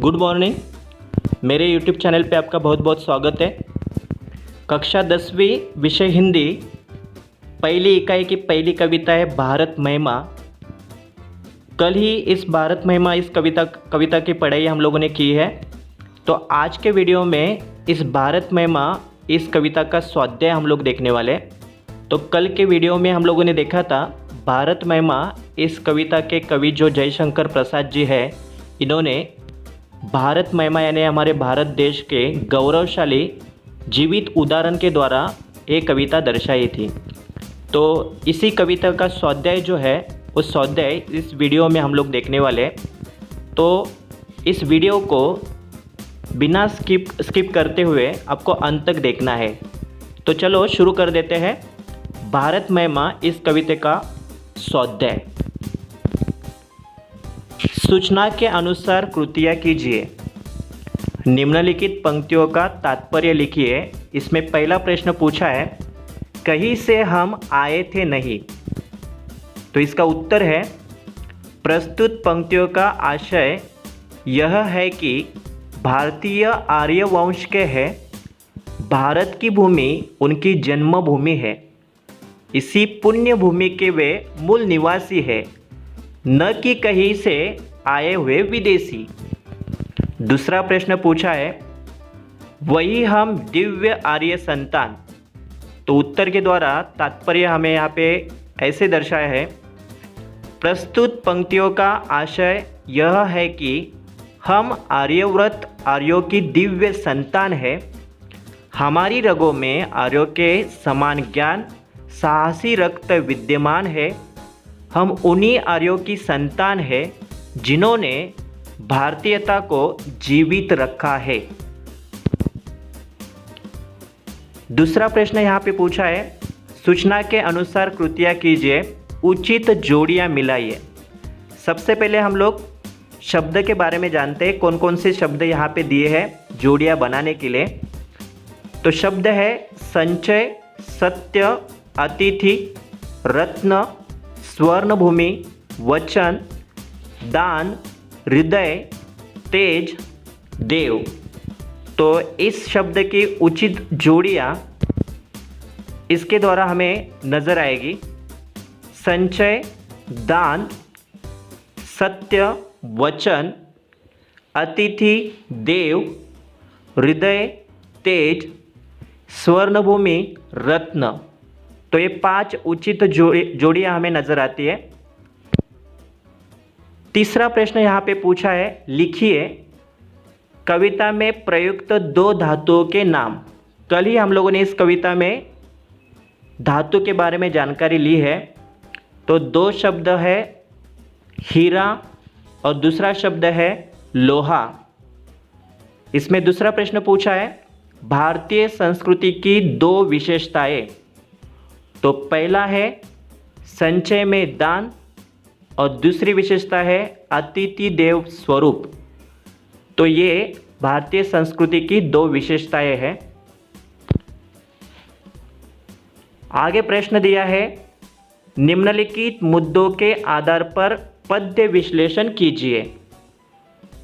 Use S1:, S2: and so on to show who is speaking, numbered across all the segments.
S1: Good morning. मेरे YouTube channel पे आपका बहुत बहुत स्वागत है। कक्षा 10वीं विषय हिंदी पहली इकाई की पहली कविता है भारत महिमा। कल ही इस भारत महिमा इस कविता की पढ़ाई हम लोगों ने की है। तो आज के वीडियो में इस भारत महिमा इस कविता का स्वाध्याय हम लोग देखने वाले। तो कल के वीडियो में हम लोगों ने देखा था भारत महिमा इस कविता के कवि जो जयशंकर प्रसाद जी है, इन्होंने भारत महिमा यानी हमारे भारत देश के गौरवशाली जीवित उदाहरण के द्वारा एक कविता दर्शाई थी। तो इसी कविता का स्वाध्याय जो है उस स्वाध्याय इस वीडियो में हम लोग देखने वाले। तो इस वीडियो को बिना स्किप करते हुए आपको अंत तक देखना है। तो चलो शुरू कर देते हैं भारत महिमा इस कविता का स्वाध्याय। सूचना के अनुसार कृतियाँ कीजिए। निम्नलिखित पंक्तियों का तात्पर्य लिखिए। इसमें पहला प्रश्न पूछा है, कहीं से हम आए थे नहीं। तो इसका उत्तर है, प्रस्तुत पंक्तियों का आशय यह है कि भारतीय आर्य वंश के हैं, भारत की भूमि उनकी जन्मभूमि है, इसी पुण्य भूमि के वे मूल निवासी है, न कि कहीं से आए हुए विदेशी। दूसरा प्रश्न पूछा है, वही हम दिव्य आर्य संतान। तो उत्तर के द्वारा तात्पर्य हमें यहाँ पे ऐसे दर्शाया है, प्रस्तुत पंक्तियों का आशय यह है कि हम आर्यव्रत आर्यों की दिव्य संतान है, हमारी रगों में आर्यों के समान ज्ञान साहसी रक्त विद्यमान है, हम उन्हीं आर्यों की संतान है जिन्होंने भारतीयता को जीवित रखा है। दूसरा प्रश्न यहाँ पे पूछा है, सूचना के अनुसार कृतियाँ कीजिए, उचित जोड़ियाँ मिलाइए। सबसे पहले हम लोग शब्द के बारे में जानते हैं, कौन कौन से शब्द यहाँ पे दिए हैं जोड़ियाँ बनाने के लिए। तो शब्द है संचय, सत्य, अतिथि, रत्न, स्वर्णभूमि, वचन, दान, हृदय, तेज, देव। तो इस शब्द की उचित जोड़ियाँ इसके द्वारा हमें नजर आएगी। संचय, दान, सत्य, वचन, अतिथि, देव, हृदय, तेज, स्वर्णभूमि, रत्न। तो ये 5 उचित जोड़ियाँ हमें नजर आती है। तीसरा प्रश्न यहाँ पे पूछा है, लिखिए कविता में प्रयुक्त 2 धातुओं के नाम। कल ही हम लोगों ने इस कविता में धातु के बारे में जानकारी ली है। तो 2 शब्द है हीरा और दूसरा शब्द है लोहा। इसमें दूसरा प्रश्न पूछा है, भारतीय संस्कृति की 2 विशेषताएं। तो पहला है संचय में दान और दूसरी विशेषता है अतिथि देव स्वरूप। तो ये भारतीय संस्कृति की 2 विशेषताएं हैं। आगे प्रश्न दिया है, निम्नलिखित मुद्दों के आधार पर पद्य विश्लेषण कीजिए।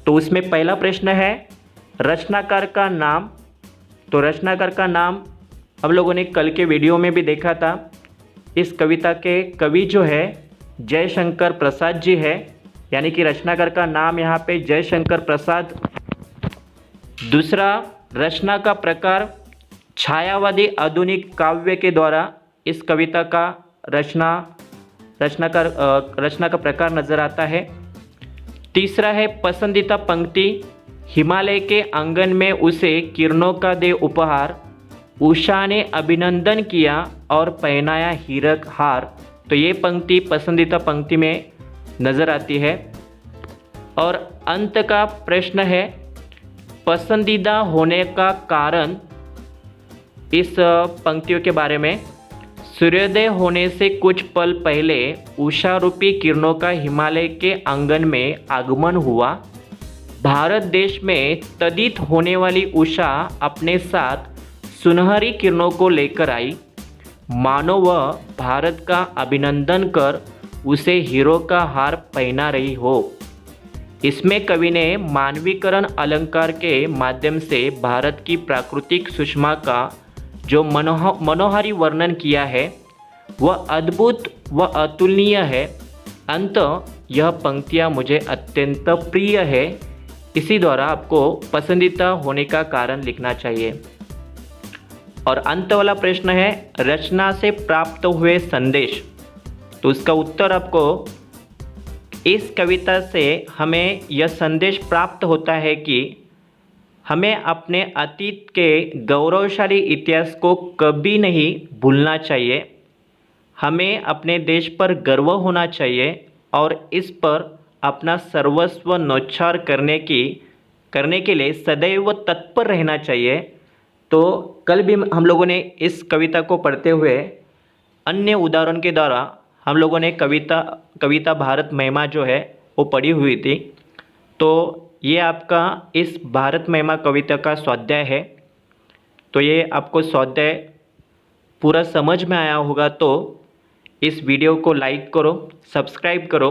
S1: तो उसमें पहला प्रश्न है रचनाकार का नाम। तो रचनाकार का नाम हम लोगों ने कल के वीडियो में भी देखा था। इस कविता के कवि जो है जयशंकर प्रसाद जी है, यानी कि रचनाकार का नाम यहाँ पे जयशंकर प्रसाद। दूसरा, रचना का प्रकार छायावादी आधुनिक काव्य के द्वारा इस कविता का रचना का प्रकार नजर आता है। तीसरा है पसंदीदा पंक्ति, हिमालय के आंगन में उसे किरणों का दे उपहार, उषा ने अभिनंदन किया और पहनाया हीरक हार। तो ये पंक्ति पसंदीदा पंक्ति में नज़र आती है। और अंत का प्रश्न है, पसंदीदा होने का कारण। इस पंक्तियों के बारे में, सूर्योदय होने से कुछ पल पहले उषा रूपी किरणों का हिमालय के आंगन में आगमन हुआ। भारत देश में तदित होने वाली उषा अपने साथ सुनहरी किरणों को लेकर आई, मानो वह भारत का अभिनंदन कर उसे हीरो का हार पहना रही हो। इसमें कवि ने मानवीकरण अलंकार के माध्यम से भारत की प्राकृतिक सुषमा का जो मनोहारी वर्णन किया है वह अद्भुत व अतुलनीय है। अंत यह पंक्तियाँ मुझे अत्यंत प्रिय है, इसी द्वारा आपको पसंदीदा होने का कारण लिखना चाहिए। और अंत वाला प्रश्न है रचना से प्राप्त हुए संदेश। तो उसका उत्तर आपको इस कविता से हमें यह संदेश प्राप्त होता है कि हमें अपने अतीत के गौरवशाली इतिहास को कभी नहीं भूलना चाहिए। हमें अपने देश पर गर्व होना चाहिए और इस पर अपना सर्वस्व न्यौछावर करने के लिए सदैव तत्पर रहना चाहिए। तो कल भी हम लोगों ने इस कविता को पढ़ते हुए अन्य उदाहरण के द्वारा हम लोगों ने कविता भारत महिमा जो है वो पढ़ी हुई थी। तो ये आपका इस भारत महिमा कविता का स्वाध्याय है। तो ये आपको स्वाध्याय पूरा समझ में आया होगा तो इस वीडियो को लाइक करो, सब्सक्राइब करो